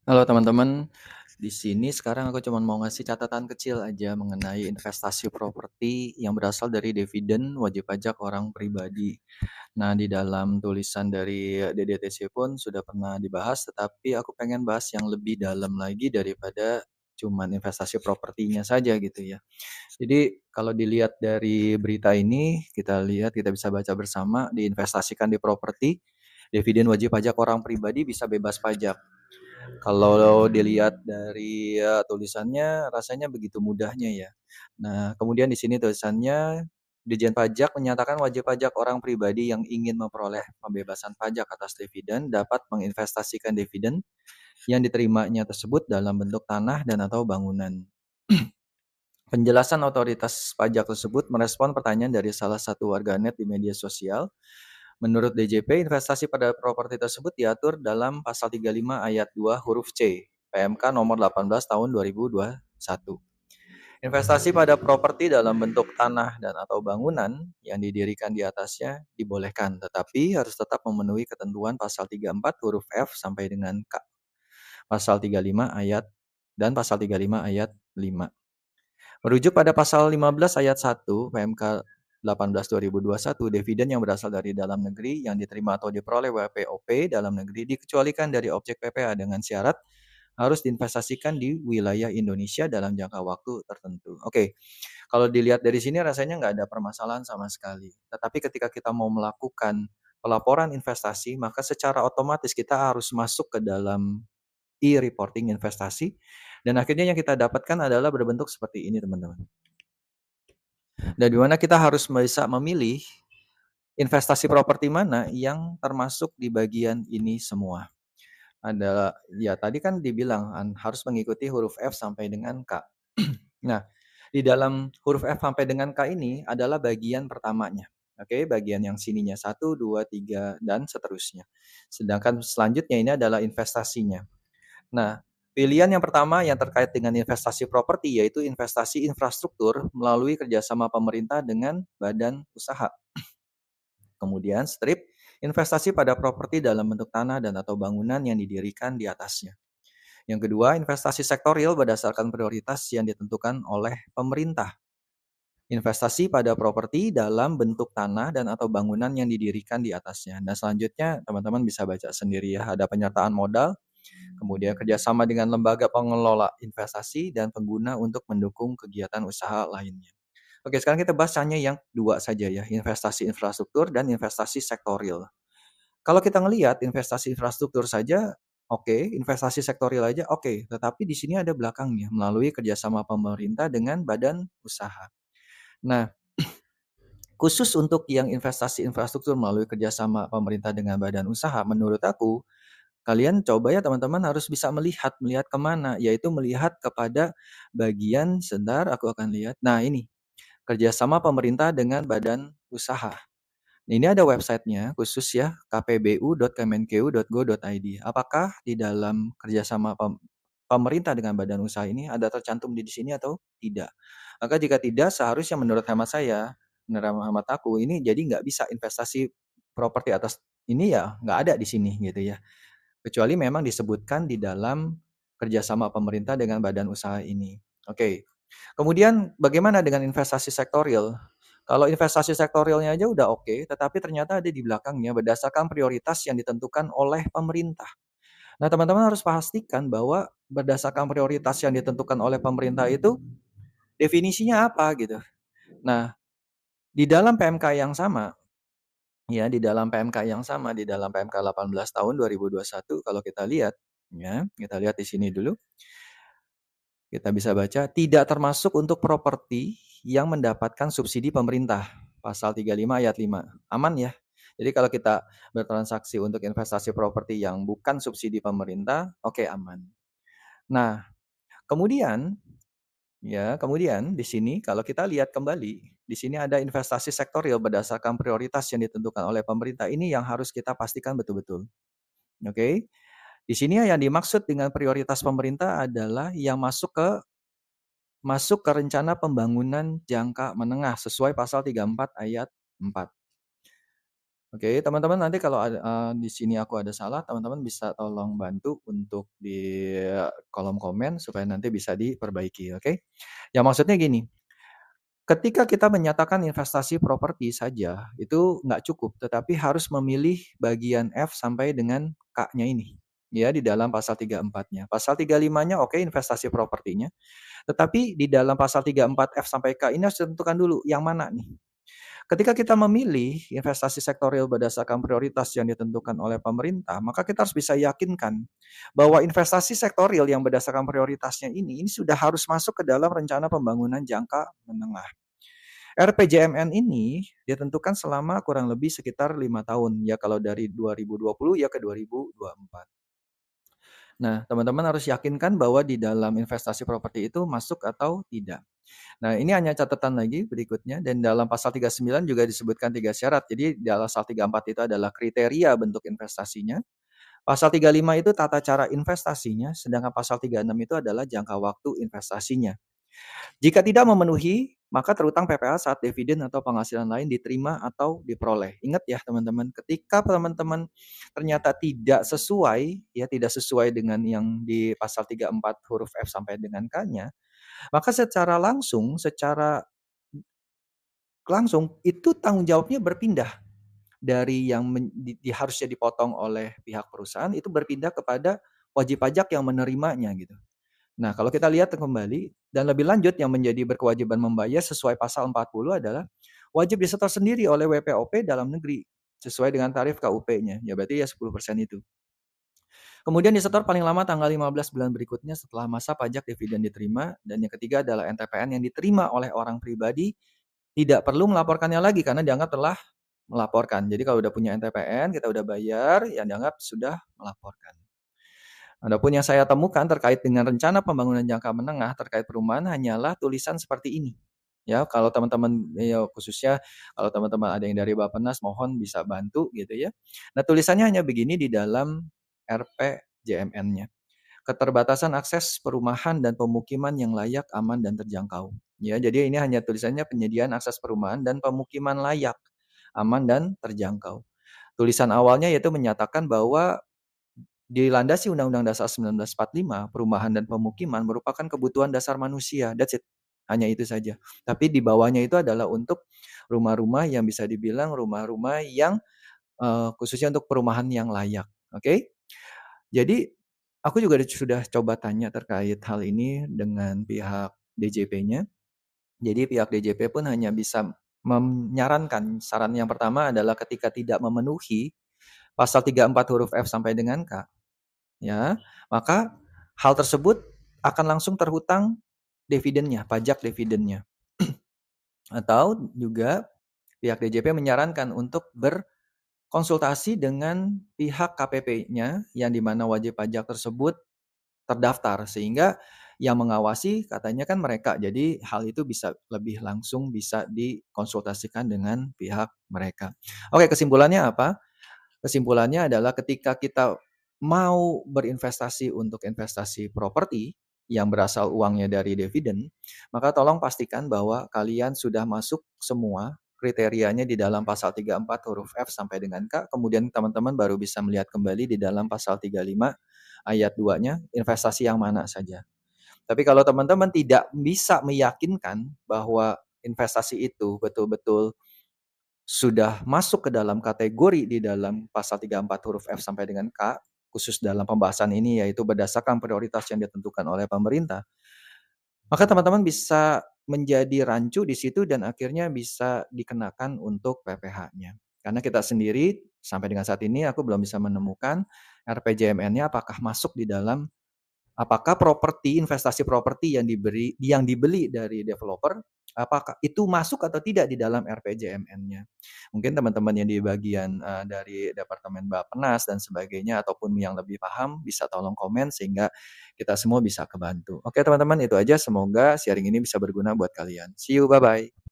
Halo teman-teman, di sini sekarang aku cuma mau ngasih catatan kecil aja mengenai investasi properti yang berasal dari dividen wajib pajak orang pribadi. Nah, di dalam tulisan dari DDTC pun sudah pernah dibahas, tetapi aku pengen bahas yang lebih dalam lagi daripada cuman investasi propertinya saja gitu ya. Jadi kalau dilihat dari berita ini, kita lihat kita bisa baca bersama, diinvestasikan di properti, dividen wajib pajak orang pribadi bisa bebas pajak. Kalau dilihat dari, tulisannya rasanya begitu mudahnya ya. Nah, kemudian di sini tulisannya, Ditjen Pajak menyatakan wajib pajak orang pribadi yang ingin memperoleh pembebasan pajak atas dividen dapat menginvestasikan dividen yang diterimanya tersebut dalam bentuk tanah dan atau bangunan. Penjelasan otoritas pajak tersebut merespon pertanyaan dari salah satu warganet di media sosial. Menurut DJP, investasi pada properti tersebut diatur dalam Pasal 35 Ayat 2 huruf C, PMK nomor 18 tahun 2021. Investasi pada properti dalam bentuk tanah dan atau bangunan yang didirikan di atasnya dibolehkan, tetapi harus tetap memenuhi ketentuan Pasal 34 huruf F sampai dengan K, Pasal 35 Ayat dan Pasal 35 Ayat 5. Merujuk pada pasal 15 ayat 1 PMK 18 2021, dividen yang berasal dari dalam negeri yang diterima atau diperoleh WPOP dalam negeri dikecualikan dari objek PPh dengan syarat harus diinvestasikan di wilayah Indonesia dalam jangka waktu tertentu. Oke, kalau dilihat dari sini rasanya nggak ada permasalahan sama sekali. Tetapi ketika kita mau melakukan pelaporan investasi, maka secara otomatis kita harus masuk ke dalam e-reporting investasi, dan akhirnya yang kita dapatkan adalah berbentuk seperti ini teman-teman. Dan di mana kita harus bisa memilih investasi properti mana yang termasuk di bagian ini semua. Ada ya tadi kan dibilang harus mengikuti huruf F sampai dengan K. Nah, di dalam huruf F sampai dengan K ini adalah bagian pertamanya. Oke, bagian yang sininya 1, 2, 3, dan seterusnya. Sedangkan selanjutnya ini adalah investasinya. Nah, pilihan yang pertama yang terkait dengan investasi properti yaitu investasi infrastruktur melalui kerjasama pemerintah dengan badan usaha. Kemudian strip, investasi pada properti dalam bentuk tanah dan atau bangunan yang didirikan di atasnya. Yang kedua, investasi sektorial berdasarkan prioritas yang ditentukan oleh pemerintah. Investasi pada properti dalam bentuk tanah dan atau bangunan yang didirikan di atasnya. Dan selanjutnya teman-teman bisa baca sendiri ya, ada penyertaan modal, kemudian kerjasama dengan lembaga pengelola investasi dan pengguna untuk mendukung kegiatan usaha lainnya. Oke, sekarang kita bahas hanya yang dua saja ya, investasi infrastruktur dan investasi sektorial. Kalau kita ngelihat investasi infrastruktur saja, oke, investasi sektorial aja oke, tetapi di sini ada belakangnya melalui kerjasama pemerintah dengan badan usaha. Nah, khusus untuk yang investasi infrastruktur melalui kerjasama pemerintah dengan badan usaha, menurut aku kalian coba ya teman-teman harus bisa melihat kemana, yaitu melihat kepada bagian sebentar aku akan lihat. Nah ini kerjasama pemerintah dengan badan usaha. Ini ada websitenya khusus ya, kpbu.kemenkeu.go.id. Apakah di dalam kerjasama pemerintah dengan badan usaha ini ada tercantum di sini atau tidak? Maka jika tidak, seharusnya menurut hemat saya, menurut hemat aku, ini jadi nggak bisa investasi properti atas ini ya nggak ada di sini gitu ya. Kecuali memang disebutkan di dalam kerjasama pemerintah dengan badan usaha ini. Oke. Kemudian bagaimana dengan investasi sektorial? Kalau investasi sektorialnya aja udah oke, tetapi ternyata ada di belakangnya berdasarkan prioritas yang ditentukan oleh pemerintah. Nah, teman-teman harus pastikan bahwa berdasarkan prioritas yang ditentukan oleh pemerintah itu definisinya apa gitu. Nah, di dalam PMK yang sama, ya di dalam PMK yang sama, di dalam PMK 18 tahun 2021 kalau kita lihat, ya kita lihat di sini dulu. Kita bisa baca, tidak termasuk untuk properti yang mendapatkan subsidi pemerintah. Pasal 35 ayat 5. Aman ya? Jadi kalau kita bertransaksi untuk investasi properti yang bukan subsidi pemerintah, oke aman. Nah, kemudian di sini kalau kita lihat kembali, di sini ada investasi sektorial berdasarkan prioritas yang ditentukan oleh pemerintah. Ini yang harus kita pastikan betul-betul. Oke. Di sini yang dimaksud dengan prioritas pemerintah adalah yang masuk ke rencana pembangunan jangka menengah sesuai pasal 34 ayat 4. Oke, teman-teman nanti kalau ada di sini aku ada salah, teman-teman bisa tolong bantu untuk di kolom komen supaya nanti bisa diperbaiki, oke? Ya maksudnya gini, ketika kita menyatakan investasi properti saja, itu nggak cukup, tetapi harus memilih bagian F sampai dengan K-nya ini, ya di dalam pasal 34-nya. Pasal 35-nya oke investasi propertinya, tetapi di dalam pasal 34 F sampai K ini harus ditentukan dulu yang mana nih. Ketika kita memilih investasi sektorial berdasarkan prioritas yang ditentukan oleh pemerintah, maka kita harus bisa yakinkan bahwa investasi sektorial yang berdasarkan prioritasnya ini sudah harus masuk ke dalam rencana pembangunan jangka menengah. RPJMN ini ditentukan selama kurang lebih sekitar 5 tahun, ya kalau dari 2020 ya ke 2024. Nah, teman-teman harus yakinkan bahwa di dalam investasi properti itu masuk atau tidak. Nah, ini hanya catatan lagi berikutnya dan dalam pasal 39 juga disebutkan 3 syarat. Jadi dalam pasal 34 itu adalah kriteria bentuk investasinya. Pasal 35 itu tata cara investasinya, sedangkan pasal 36 itu adalah jangka waktu investasinya. Jika tidak memenuhi, maka terutang PPh saat dividen atau penghasilan lain diterima atau diperoleh. Ingat ya teman-teman, ketika teman-teman ternyata tidak sesuai, ya tidak sesuai dengan yang di pasal 34 huruf F sampai dengan K-nya, maka secara langsung itu tanggung jawabnya berpindah dari yang harusnya dipotong oleh pihak perusahaan itu berpindah kepada wajib pajak yang menerimanya gitu. Nah, kalau kita lihat kembali dan lebih lanjut yang menjadi berkewajiban membayar sesuai pasal 40 adalah wajib disetor sendiri oleh WPOP dalam negeri sesuai dengan tarif KUP-nya. Ya berarti ya 10% itu. Kemudian disetor paling lama tanggal 15 bulan berikutnya setelah masa pajak dividen diterima dan yang ketiga adalah NTPN yang diterima oleh orang pribadi tidak perlu melaporkannya lagi karena dianggap telah melaporkan. Jadi kalau udah punya NTPN, kita udah bayar, yang dianggap sudah melaporkan. Adapun yang saya temukan terkait dengan rencana pembangunan jangka menengah terkait perumahan hanyalah tulisan seperti ini. Ya, kalau teman-teman ya khususnya kalau teman-teman ada yang dari Bappenas mohon bisa bantu gitu ya. Nah, tulisannya hanya begini di dalam RPJMN-nya. Keterbatasan akses perumahan dan pemukiman yang layak, aman dan terjangkau. Ya, jadi ini hanya tulisannya penyediaan akses perumahan dan pemukiman layak, aman dan terjangkau. Tulisan awalnya yaitu menyatakan bahwa dilandasi Undang-Undang Dasar 1945, perumahan dan pemukiman merupakan kebutuhan dasar manusia. That's it. Hanya itu saja. Tapi di bawahnya itu adalah untuk rumah-rumah yang bisa dibilang rumah-rumah yang khususnya untuk perumahan yang layak. Oke? Jadi aku juga sudah coba tanya terkait hal ini dengan pihak DJP-nya. Jadi pihak DJP pun hanya bisa menyarankan, saran yang pertama adalah ketika tidak memenuhi pasal 34 huruf F sampai dengan K, ya, maka hal tersebut akan langsung terhutang dividennya, pajak dividennya. Atau juga pihak DJP menyarankan untuk berkonsultasi dengan pihak KPP-nya yang di mana wajib pajak tersebut terdaftar sehingga yang mengawasi katanya kan mereka. Jadi hal itu bisa lebih langsung bisa dikonsultasikan dengan pihak mereka. Oke, kesimpulannya apa? Kesimpulannya adalah ketika kita mau berinvestasi untuk investasi properti yang berasal uangnya dari dividen, maka tolong pastikan bahwa kalian sudah masuk semua kriterianya di dalam pasal 34 huruf F sampai dengan K, kemudian teman-teman baru bisa melihat kembali di dalam pasal 35 ayat 2-nya investasi yang mana saja. Tapi kalau teman-teman tidak bisa meyakinkan bahwa investasi itu betul-betul sudah masuk ke dalam kategori di dalam pasal 34 huruf F sampai dengan K, khusus dalam pembahasan ini yaitu berdasarkan prioritas yang ditentukan oleh pemerintah, maka teman-teman bisa menjadi rancu di situ dan akhirnya bisa dikenakan untuk PPh-nya. Karena kita sendiri sampai dengan saat ini aku belum bisa menemukan RPJMN-nya apakah masuk di dalam apakah investasi properti yang dibeli dari developer, apakah itu masuk atau tidak di dalam RPJMN-nya. Mungkin teman-teman yang di bagian dari Departemen Bappenas dan sebagainya ataupun yang lebih paham bisa tolong komen sehingga kita semua bisa kebantu. Oke teman-teman itu aja, semoga sharing ini bisa berguna buat kalian. See you, bye-bye.